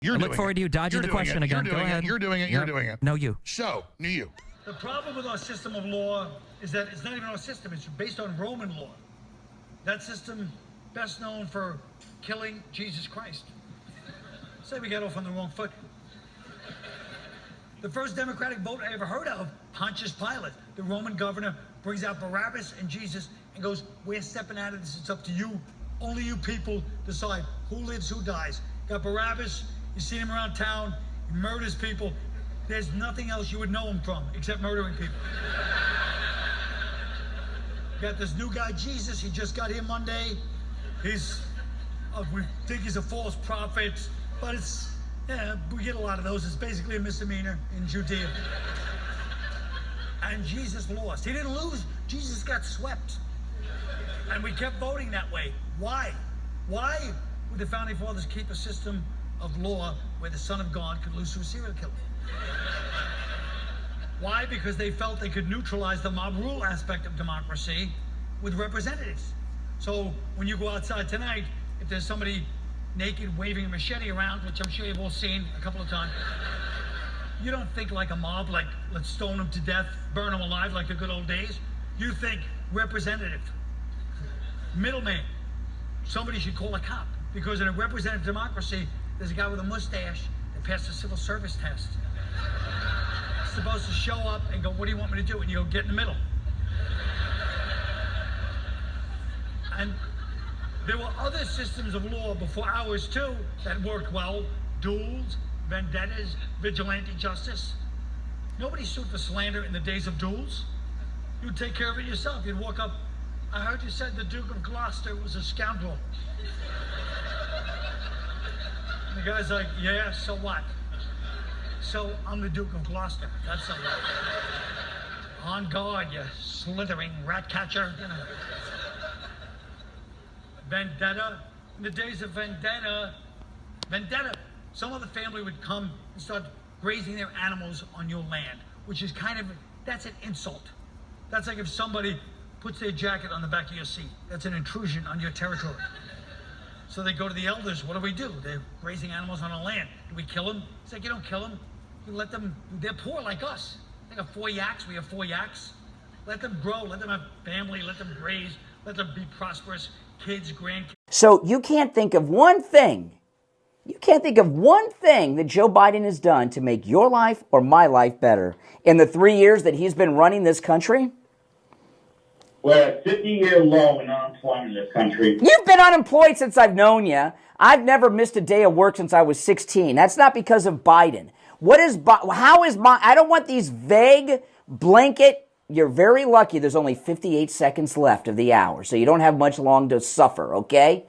You're I doing look forward to you dodging the question again. Go ahead. You're doing it. You're doing it. No, you. So, you. The problem with our system of law is that it's not even our system. It's based on Roman law. That system, best known for killing Jesus Christ. Say we got off on the wrong foot. The first democratic vote I ever heard of, Pontius Pilate, the Roman governor, brings out Barabbas and Jesus and goes, we're stepping out of this. It's up to you. Only you people decide who lives, who dies. Got Barabbas. You see him around town. He murders people. There's nothing else you would know him from except murdering people. Got this new guy, Jesus. He just got here Monday. He's, we think he's a false prophet, but it's, yeah, we get a lot of those. It's basically a misdemeanor in Judea. And Jesus lost. He didn't lose. Jesus got swept. And we kept voting that way. Why? Why would the Founding Fathers keep a system of law where the Son of God could lose to a serial killer? Why? Because they felt they could neutralize the mob rule aspect of democracy with representatives. So when you go outside tonight, if there's somebody naked waving a machete around, which I'm sure you've all seen a couple of times, you don't think like a mob, like let's stone them to death, burn them alive like the good old days. You think representative, middleman. Somebody should call a cop, because in a representative democracy, there's a guy with a mustache that passed the civil service test. He's supposed to show up and go, what do you want me to do? And you go, get in the middle. And there were other systems of law before ours too that worked well. Duels, vendettas, vigilante justice. Nobody sued for slander in the days of duels. You'd take care of it yourself. You'd walk up, I heard you said the Duke of Gloucester was a scoundrel. And the guy's like, yeah, so what? So I'm the Duke of Gloucester. That's a lot. On guard, you slithering rat catcher. You know. Vendetta. In the days of vendetta, some other family would come and start grazing their animals on your land, which is kind of, that's an insult. That's like if somebody puts their jacket on the back of your seat. That's an intrusion on your territory. So they go to the elders, what do? They're grazing animals on our land. Do we kill them? It's like, you don't kill them. You let them, they're poor like us. They got 4 yaks, we have 4 yaks. Let them grow, let them have family, let them graze, let them be prosperous, kids, grandkids. So you can't think of one thing that Joe Biden has done to make your life or my life better in the 3 years that he's been running this country? We're at a 50-year low in unemployment in this country. You've been unemployed since I've known you. I've never missed a day of work since I was 16. That's not because of Biden. I don't want these vague blanket. You're very lucky there's only 58 seconds left of the hour, so you don't have much long to suffer, okay?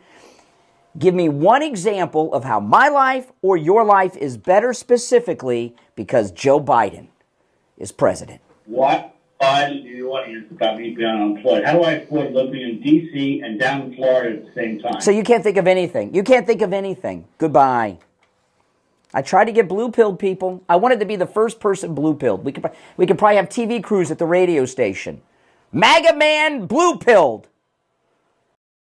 Give me one example of how my life or your life is better specifically because Joe Biden is president. What side do you audience about me being unemployed? How do I afford living in D.C. and down in Florida at the same time? So you can't think of anything. Goodbye. I tried to get blue-pilled people. I wanted to be the first person blue-pilled. We could probably have TV crews at the radio station. MAGA man blue-pilled.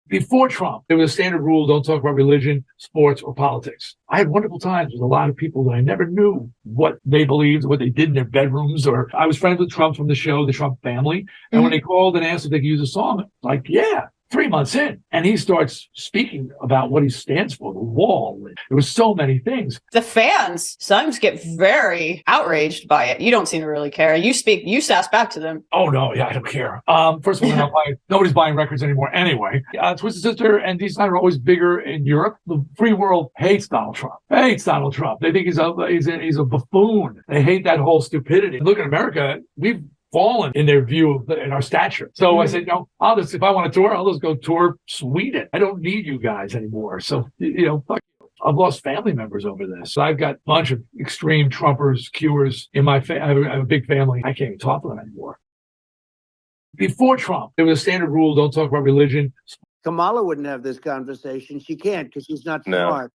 Before Trump, there was a standard rule, don't talk about religion, sports, or politics. I had wonderful times with a lot of people that I never knew what they believed, what they did in their bedrooms, or I was friends with Trump from the show, The Trump Family. And when they called and asked if they could use a song, like, yeah, 3 months in. And he starts speaking about what he stands for, the wall. There was so many things. The fans sometimes get very outraged by it. You don't seem to really care. You sass back to them. Oh, no, yeah, I don't care. First of all, nobody's buying records anymore anyway. Twisted Sister and Dee Snider are always bigger in Europe. The free world hates Donald Trump. They think he's a buffoon. They hate that whole stupidity. Look at America. We've fallen in their view in our stature. So I said, no, if I want to tour, I'll just go tour Sweden. I don't need you guys anymore. So, fuck you. I've lost family members over this. I've got a bunch of extreme Trumpers, Qers in my family. I have a big family. I can't even talk to them anymore. Before Trump, there was a standard rule, don't talk about religion. Kamala wouldn't have this conversation. She can't because she's not smart.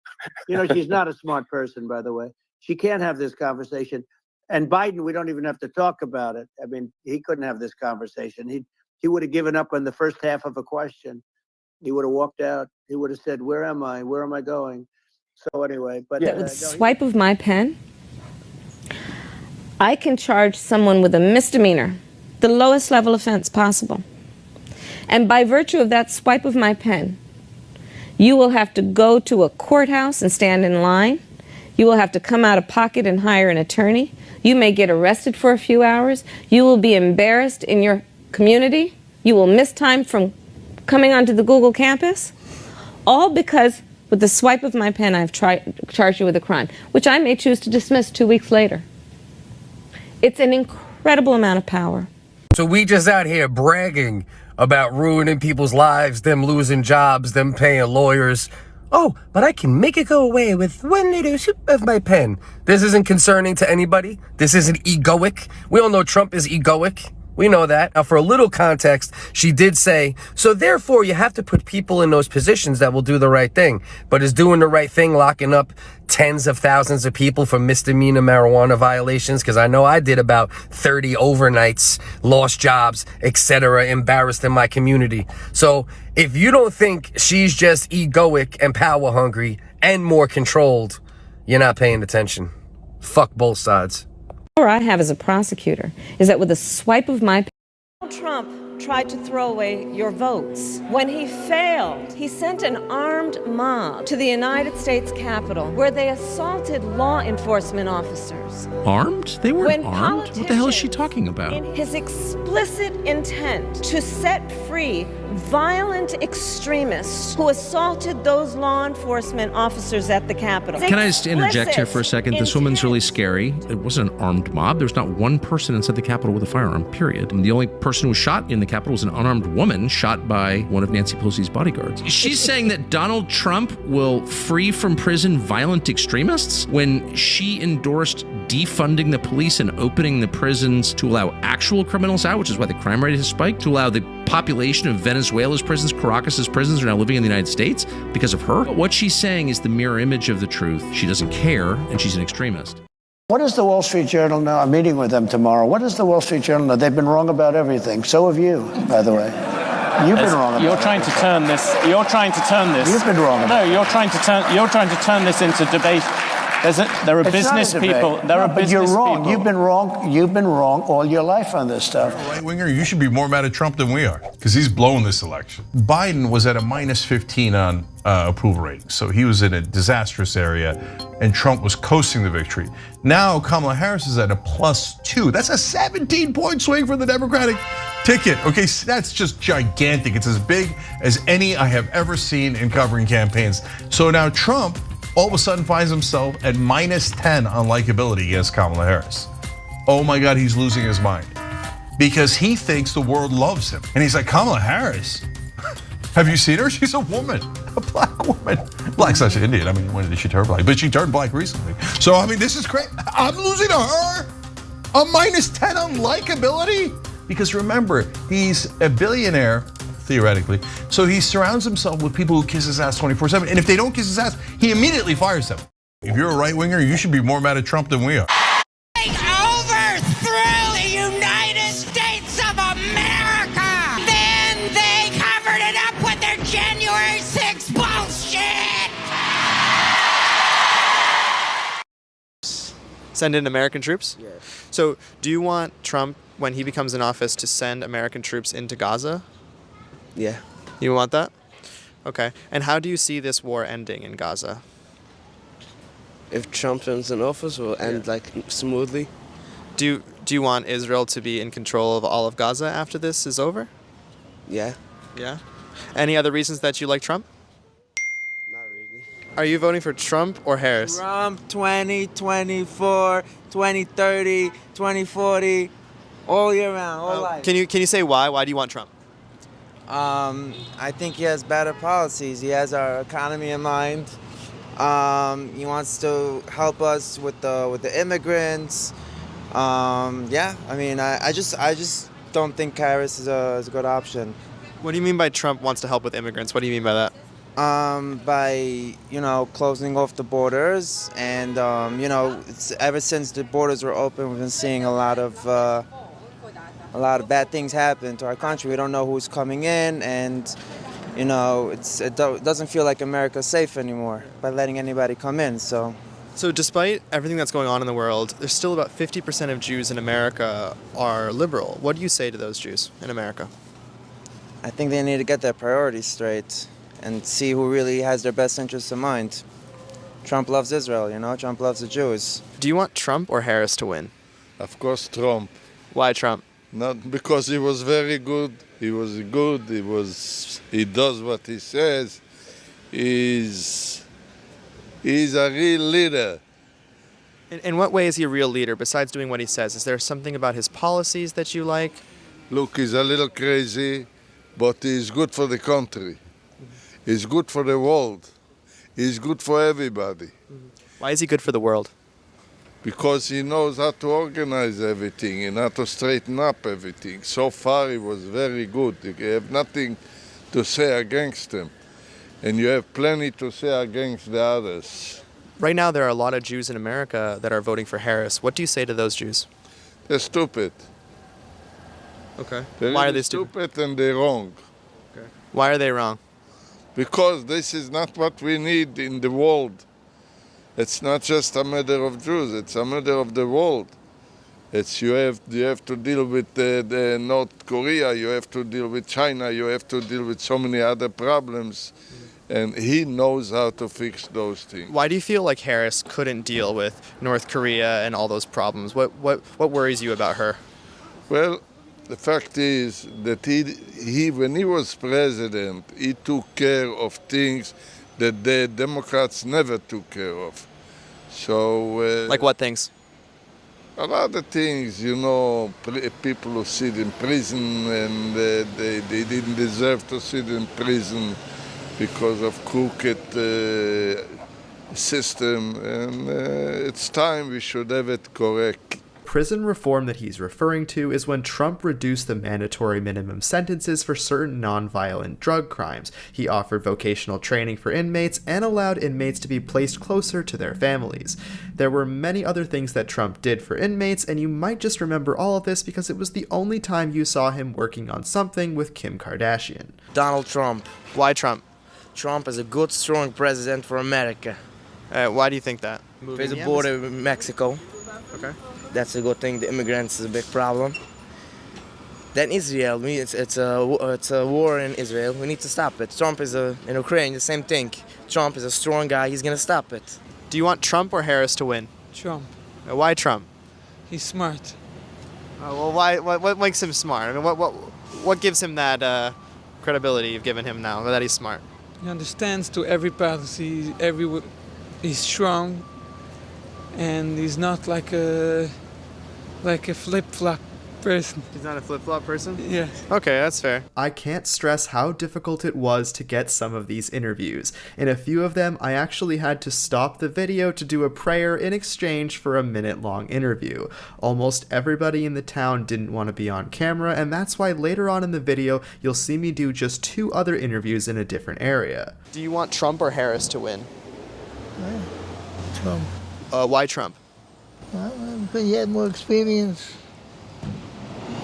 She's not a smart person, by the way. She can't have this conversation. And Biden, we don't even have to talk about it. I mean, he couldn't have this conversation. He would have given up on the first half of a question. He would have walked out. He would have said, where am I? Where am I going? So anyway, but With the swipe of my pen, I can charge someone with a misdemeanor, the lowest level offense possible. And by virtue of that swipe of my pen, you will have to go to a courthouse and stand in line. You will have to come out of pocket and hire an attorney. You may get arrested for a few hours. You will be embarrassed in your community. You will miss time from coming onto the Google campus. All because with the swipe of my pen, I've charged you with a crime, which I may choose to dismiss 2 weeks later. It's an incredible amount of power. So we just out here bragging about ruining people's lives, them losing jobs, them paying lawyers. Oh, but I can make it go away with one little swoop of my pen. This isn't concerning to anybody. This isn't egoic. We all know Trump is egoic. We know that. Now, for a little context, she did say, so therefore you have to put people in those positions that will do the right thing. But is doing the right thing locking up tens of thousands of people for misdemeanor marijuana violations? Because I know I did about 30 overnights, lost jobs, etc., embarrassed in my community. So if you don't think she's just egoic and power hungry and more controlled, you're not paying attention. Fuck both sides. All I have as a prosecutor is that with a swipe of my pen, Donald Trump tried to throw away your votes. When he failed, he sent an armed mob to the United States Capitol where they assaulted law enforcement officers. Armed? They weren't armed. What the hell is she talking about? In his explicit intent to set free violent extremists who assaulted those law enforcement officers at the Capitol. Can I just interject here for a second? This woman's really scary. It wasn't an armed mob. There's not one person inside the Capitol with a firearm, period. And the only person who was shot in the Capitol was an unarmed woman shot by one of Nancy Pelosi's bodyguards. She's saying that Donald Trump will free from prison violent extremists when she endorsed defunding the police and opening the prisons to allow actual criminals out, which is why the crime rate has spiked, to allow the population of Venezuela's prisons, Caracas's prisons are now living in the United States because of her. What she's saying is the mirror image of the truth. She doesn't care, and she's an extremist. What does the Wall Street Journal know? I'm meeting with them tomorrow. What does the Wall Street Journal know? They've been wrong about everything. So have you, by the way. You've been wrong about You're trying to turn this. You're trying to turn this. You've been wrong about No, you're trying to turn this into debate. There are business people. But you're wrong. You've been wrong. You've been wrong all your life on this stuff. Right winger, you should be more mad at Trump than we are, because he's blowing this election. Biden was at a minus 15 on approval rating, so he was in a disastrous area, and Trump was coasting the victory. Now Kamala Harris is at a +2. That's a 17-point swing for the Democratic ticket. Okay, so that's just gigantic. It's as big as any I have ever seen in covering campaigns. So now Trump all of a sudden finds himself at -10 on likability against Kamala Harris. Oh my God, he's losing his mind. Because he thinks the world loves him. And he's like, Kamala Harris? Have you seen her? She's a woman, a black woman. Black's not Indian, I mean, when did she turn black? But she turned black recently. So, I mean, this is great. I'm losing to her? A -10 on likability? Because remember, he's a billionaire, theoretically. So he surrounds himself with people who kiss his ass 24/7. And if they don't kiss his ass, he immediately fires them. If you're a right winger, you should be more mad at Trump than we are. Overthrew the United States of America. Then they covered it up with their January 6th bullshit. Send in American troops? Yes. So do you want Trump, when he becomes in office, to send American troops into Gaza? Yeah. You want that? Okay. And how do you see this war ending in Gaza? If Trump ends in office, will end like smoothly. Do you want Israel to be in control of all of Gaza after this is over? Yeah. Yeah. Any other reasons that you like Trump? Not really. Are you voting for Trump or Harris? Trump 2024, 2030, 2040, all year round, all life. Can you say why? Why do you want Trump? I think he has better policies. He has our economy in mind. He wants to help us with the immigrants. Yeah, I mean, I just don't think Harris is a good option. What do you mean by Trump wants to help with immigrants? What do you mean by that? By closing off the borders, and it's ever since the borders were open, we've been seeing a lot of bad things happen to our country. We don't know who's coming in, and you know, doesn't feel like America's safe anymore by letting anybody come in. So despite everything that's going on in the world, there's still about 50% of Jews in America are liberal. What do you say to those Jews in America? I think they need to get their priorities straight and see who really has their best interests in mind. Trump loves Israel, you know, Trump loves the Jews. Do you want Trump or Harris to win? Of course, Trump. Why Trump? Not because he was very good. He does what he says. He's a real leader. In what way is he a real leader besides doing what he says? Is there something about his policies that you like? Look, he's a little crazy, but he's good for the country. He's good for the world. He's good for everybody. Why is he good for the world? Because he knows how to organize everything and how to straighten up everything. So far, he was very good. You have nothing to say against him. And you have plenty to say against the others. Right now, there are a lot of Jews in America that are voting for Harris. What do you say to those Jews? They're stupid. Okay. They're Why really are they stupid? and they're wrong. Okay. Why are they wrong? Because this is not what we need in the world. It's not just a matter of Jews, it's a matter of the world. You have to deal with the North Korea, you have to deal with China, you have to deal with so many other problems. And he knows how to fix those things. Why do you feel like Harris couldn't deal with North Korea and all those problems? What worries you about her? Well, the fact is that he when he was president, he took care of things that the Democrats never took care of. So, like what things? A lot of things, you know, people who sit in prison and they didn't deserve to sit in prison because of crooked system, and it's time we should have it correct. Prison reform that he's referring to is when Trump reduced the mandatory minimum sentences for certain nonviolent drug crimes. He offered vocational training for inmates and allowed inmates to be placed closer to their families. There were many other things that Trump did for inmates, and you might just remember all of this because it was the only time you saw him working on something with Kim Kardashian. Donald Trump. Why Trump? Trump is a good, strong president for America. Why do you think that? There's a border with Mexico. Okay. That's a good thing. The immigrants is a big problem. Then Israel, it's a war in Israel. We need to stop it. Trump is in Ukraine, the same thing. Trump is a strong guy. He's gonna stop it. Do you want Trump or Harris to win? Trump. Why Trump? He's smart. Well, why? What makes him smart? I mean, what gives him that credibility you've given him now that he's smart? He understands to every policy. He's strong, and he's not like a flip-flop person. He's not a flip-flop person? Yes. Okay, that's fair. I can't stress how difficult it was to get some of these interviews. In a few of them, I actually had to stop the video to do a prayer in exchange for a minute-long interview. Almost everybody in the town didn't want to be on camera, and that's why later on in the video, you'll see me do just 2 other interviews in a different area. Do you want Trump or Harris to win? Trump. Why Trump? Because he had more experience.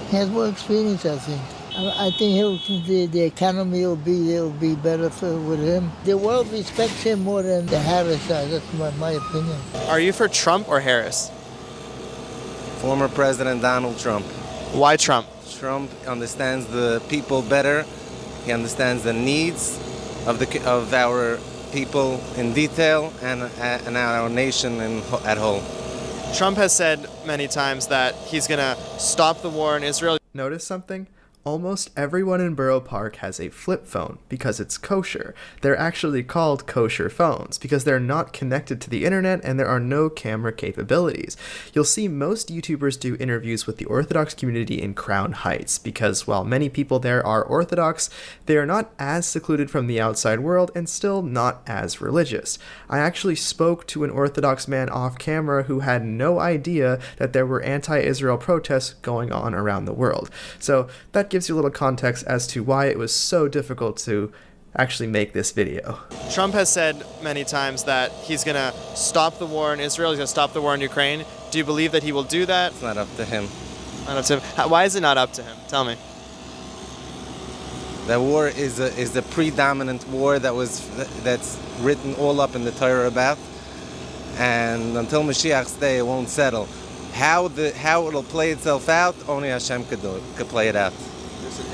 He has more experience, I think. I think the economy will be better with him. The world respects him more than the Harris does. That's my opinion. Are you for Trump or Harris? Former President Donald Trump. Why Trump? Trump understands the people better. He understands the needs of our people in detail and our nation at whole. Trump has said many times that he's going to stop the war in Israel. Notice something? Almost everyone in Borough Park has a flip phone because it's kosher. They're actually called kosher phones because they're not connected to the internet and there are no camera capabilities. You'll see most YouTubers do interviews with the Orthodox community in Crown Heights because while many people there are Orthodox, they are not as secluded from the outside world and still not as religious. I actually spoke to an Orthodox man off camera who had no idea that there were anti-Israel protests going on around the world. So that gives you a little context as to why it was so difficult to actually make this video. Trump has said many times that he's going to stop the war in Israel, he's going to stop the war in Ukraine. Do you believe that he will do that? It's not up to him. Not up to him. Why is it not up to him? Tell me. That war is the predominant war that's written all up in the Torah about, and until Mashiach's day, it won't settle. How it'll play itself out, only Hashem could play it out.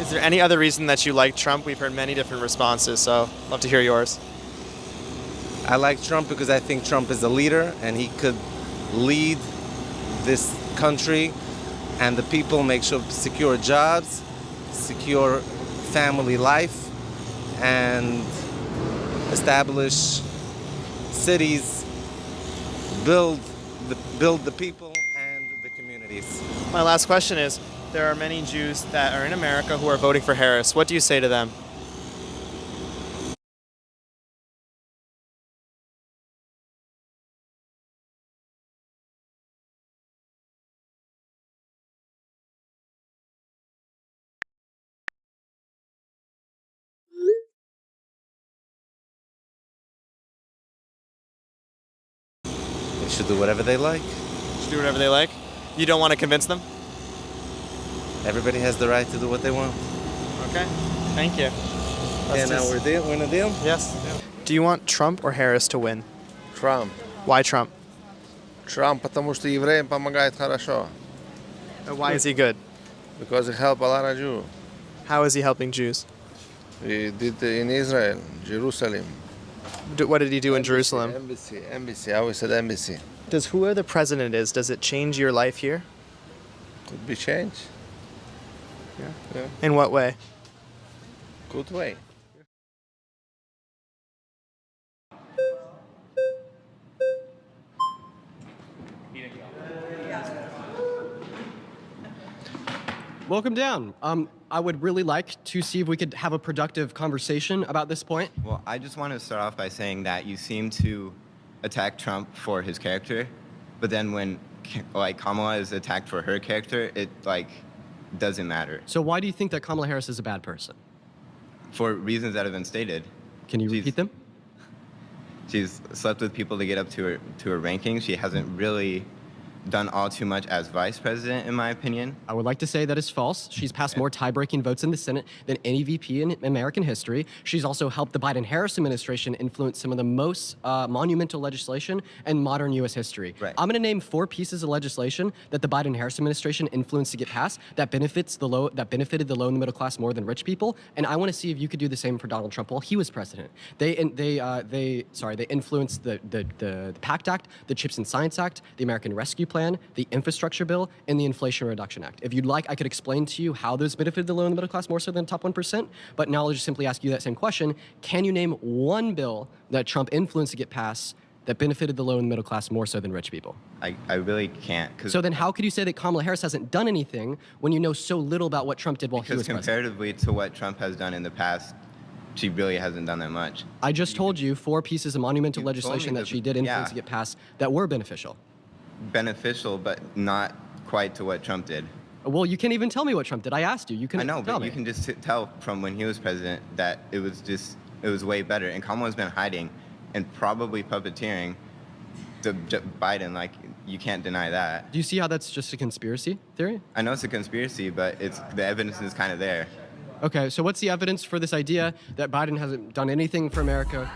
Is there any other reason that you like Trump? We've heard many different responses, so love to hear yours. I like Trump because I think Trump is a leader and he could lead this country and the people, make sure secure jobs, secure family life, and establish cities, build the people and the communities. My last question is, there are many Jews that are in America who are voting for Harris. What do you say to them? They should do whatever they like. Should do whatever they like? You don't want to convince them? Everybody has the right to do what they want. Okay, thank you. Yeah, now we're in a deal? Yes. Do you want Trump or Harris to win? Trump. Why Trump? Trump, потому что евреям помогает хорошо. And why is he good? Because he helped a lot of Jews. How is he helping Jews? He did in Israel, Jerusalem. What did he do in Jerusalem? Embassy. I always said embassy. Does whoever the president is, does it change your life here? Could be changed. Yeah. In what way? Good way. Welcome down. I would really like to see if we could have a productive conversation about this point. Well, I just want to start off by saying that you seem to attack Trump for his character, but then when Kamala is attacked for her character, it doesn't matter. So why do you think that Kamala Harris is a bad person? For reasons that have been stated. Can you repeat them? She's slept with people to get up to her ranking. She hasn't really done all too much as vice president, in my opinion. I would like to say that is false. She's passed more tie-breaking votes in the Senate than any VP in American history. She's also helped the Biden-Harris administration influence some of the most monumental legislation in modern U.S. history. Right. I'm going to name 4 pieces of legislation that the Biden-Harris administration influenced to get passed that benefited the low and the middle class more than rich people. And I want to see if you could do the same for Donald Trump while he was president. They influenced the PACT Act, the CHIPS and Science Act, the American Rescue Plan, the Infrastructure Bill, and the Inflation Reduction Act. If you'd like, I could explain to you how those benefited the low and the middle class more so than the top 1%, but now I'll just simply ask you that same question. Can you name one bill that Trump influenced to get passed that benefited the low and middle class more so than rich people? I really can't. So then how could you say that Kamala Harris hasn't done anything when you know so little about what Trump did while he was president? Because comparatively to what Trump has done in the past, she really hasn't done that much. I just told you 4 pieces of monumental legislation that she did influence to get passed that were beneficial. Beneficial, but not quite to what Trump did. Well, you can't even tell me what Trump did. I asked you. You can I know, tell but me. you can just tell from when he was president that it was way better. And Kamala's been hiding and probably puppeteering Biden. You can't deny that. Do you see how that's just a conspiracy theory? I know it's a conspiracy, but the evidence is kind of there. Okay, so what's the evidence for this idea that Biden hasn't done anything for America